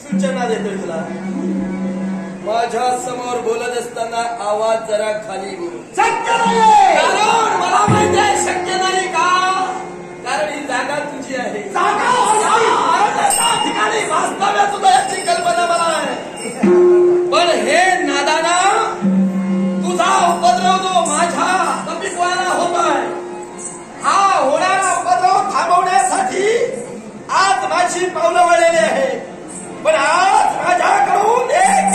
सूचना देतोय तुला. माझ्या समोर बोलत असताना आवाज जरा खाली बोल. शक्य नाही. कारण मला माहिती आहे शक्य नाही का, कारण ही जागा तुझी आहे. जागा ठिकाणी वास्तव्य तुझं याची कल्पना मला आहे. पण हे नादाना तुझा उपद्रव जो माझ्या समीपवाला होत आहे, हा होणारा उपद्रव थांबवण्यासाठी आज माझी पावलं वळलेली आहे. पण आज माझ्याकडून एक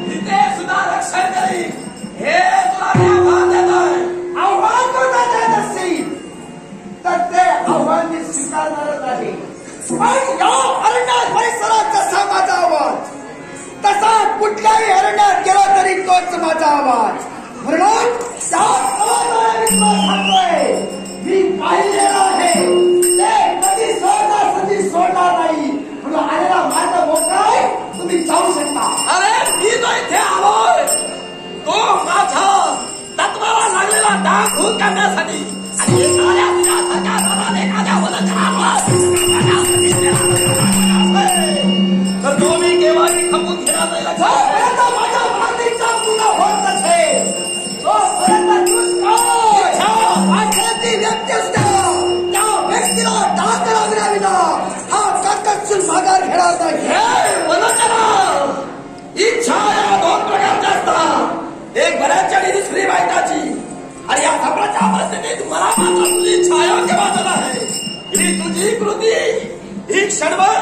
इथे सुद्धा रक्षण करी हे तुला मी आव्हान देत आहे. आव्हान कोणता देत असेल तर ते आव्हान मी स्वीकारणारच आहे. पण या अरण्यात परिसरात जसा माझा आवाज तसा कुठल्याही अरण्यात गेला तरी तोच माझा आवाज. म्हणून मी पाहिलेलं आहे ते कधी सोडणार नाही. म्हणून आलेला माझा मोठा आहे, तुम्ही जाऊ शकता. अरे मी तो इथे आलोय तो माझा तत्वाला लागलेला डाग दूर करण्यासाठी आणि तर तो मी केव्हाही खपून घेणार माझ्या मातीचा गुन्हा होत नसेल व्यक्ती त्या व्यक्तीला डाग लागविला हा काकासून माघार घेणार नाही. इच्छा या दोन प्रकारच्या असतात, एक बऱ्याच आणि दुसरी वाईटाची. आणि या सगळ्याच्या परिस्थितीत मला मात्र तुझी छाया वाचत आहे. ही तुझी कृती ही क्षणभर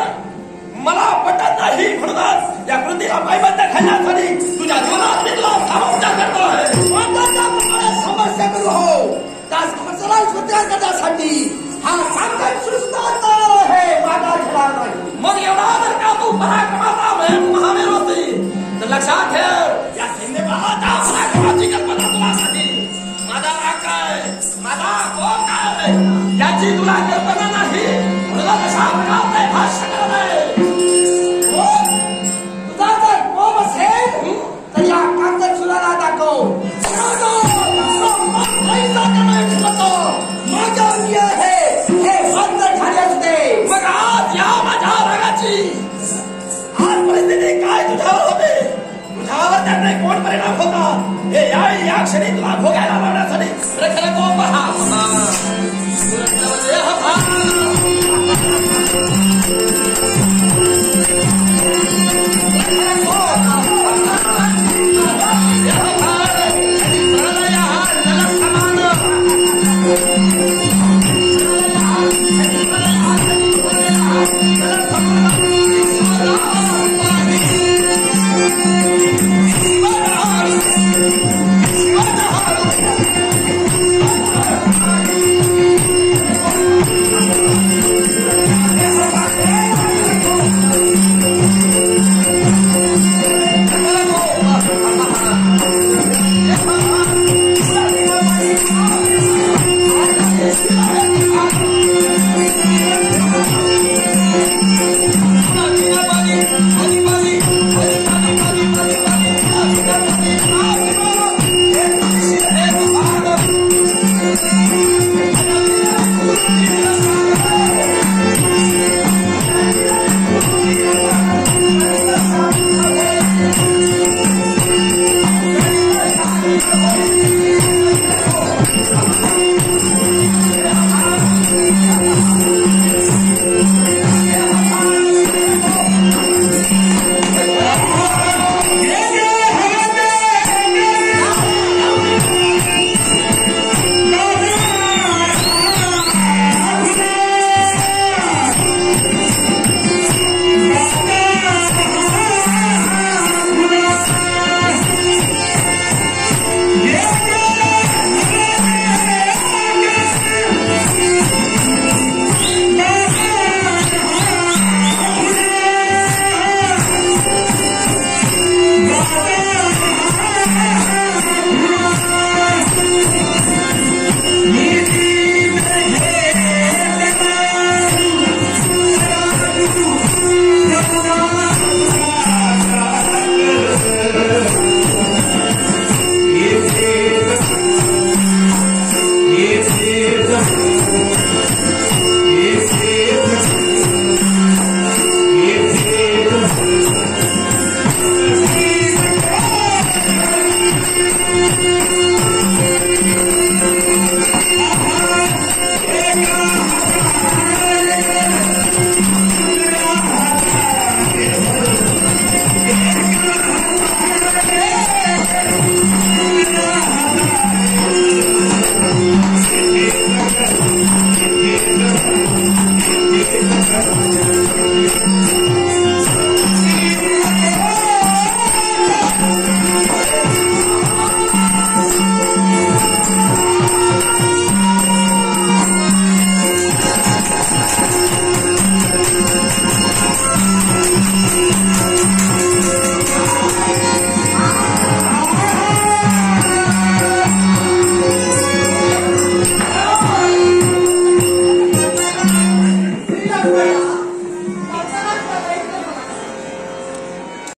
मला पटत नाही. म्हणूनच या कृतीला पायबंद घालण्यासाठी तुझ्या जीवनात मी तुला समस्या करतो आहे. समस्या करू हो त्या समस्याला सुधार करण्यासाठी हा कागद सुस्तार आहे, माघार घेणार नाही. मग एवढा जर का तू पराक्रमाचा महावीर होती तर लक्षात ठेव या सिंधेबाच्या पराक्रमाची कल्पना तुला नाही. माझा राग काय, माझा कोण काय याची तुला कल्पना नाही. म्हणून कशा प्रकारचे भाष्य करत आहे. तुझा जर कोप असेल तर या कागद सुराला दाखव. माझ्या हे बंद झाल्यास दे. मग आज या माझ्या रागाची आज परिस्थिती काय तुझ्यावर होते, तुझ्यावर त्याने कोण परिणाम होता हे या क्षणी तुला भोगायला लावण्यासाठी रखले को पहा.